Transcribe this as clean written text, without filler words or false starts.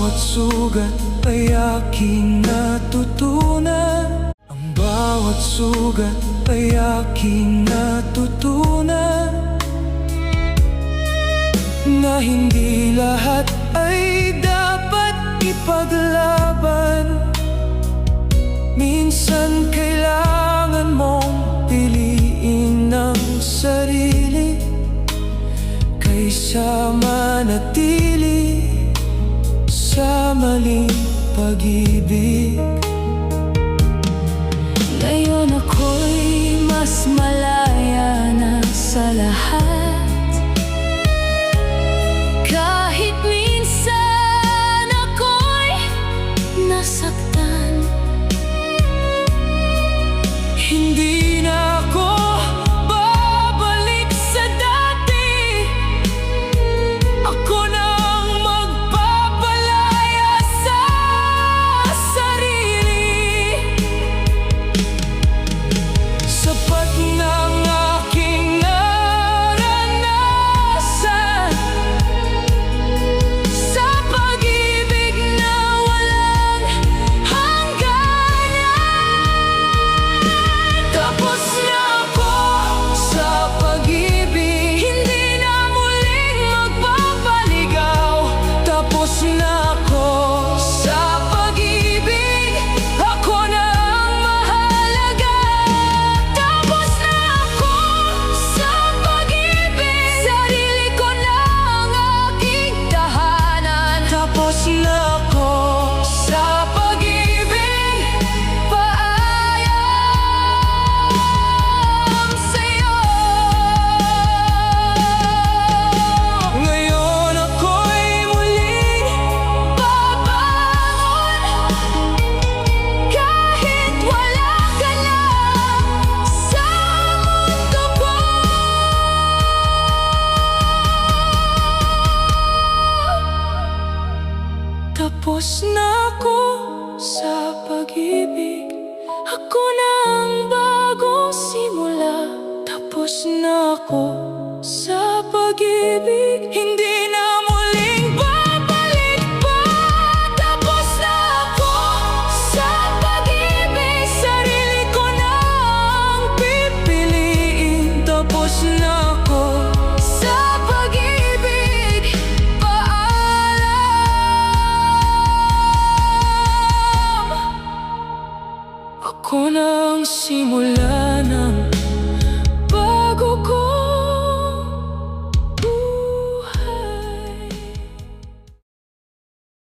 bawat sugat ay aking natutunan. Ang bawat sugat ay aking natutunan na hindi lahat ay dapat ipaglaban. Minsan kailangan mong piliin ang sarili kaysa manatili sa maling pag-ibig. Ngayon ako'y mas malaya na sa lahat. Kahit minsan ako'y nasaktan, Hindi na ako babalik sa dati. Ako nang magpapalaya sa sarili. Sapat ng aking naranasan sa pag-ibig na walang hangganan. Tapos na ako sa pag-ibig, hindi na muling magpapaligaw. Tapos na ako sa pag-ibig, ako na ang mahalaga. Tapos na ako sa pag-ibig, sarili ko na ang aking tahanan. Tapos na ako sa pag-ibig, paalam sa'yo. Ngayon ako'y muling babangon, kahit wala ka na sa mundo ko. Tapos na ako sa pag-ibig, ako na ang bagong simula. Tapos na ako sa pag-ibig, hindi na muling babalik pa. Tapos na ako sa pag-ibig, sarili ko na ang pipiliin. Tapos na ako sa pag-ibig, paalam. Ako na ang simula.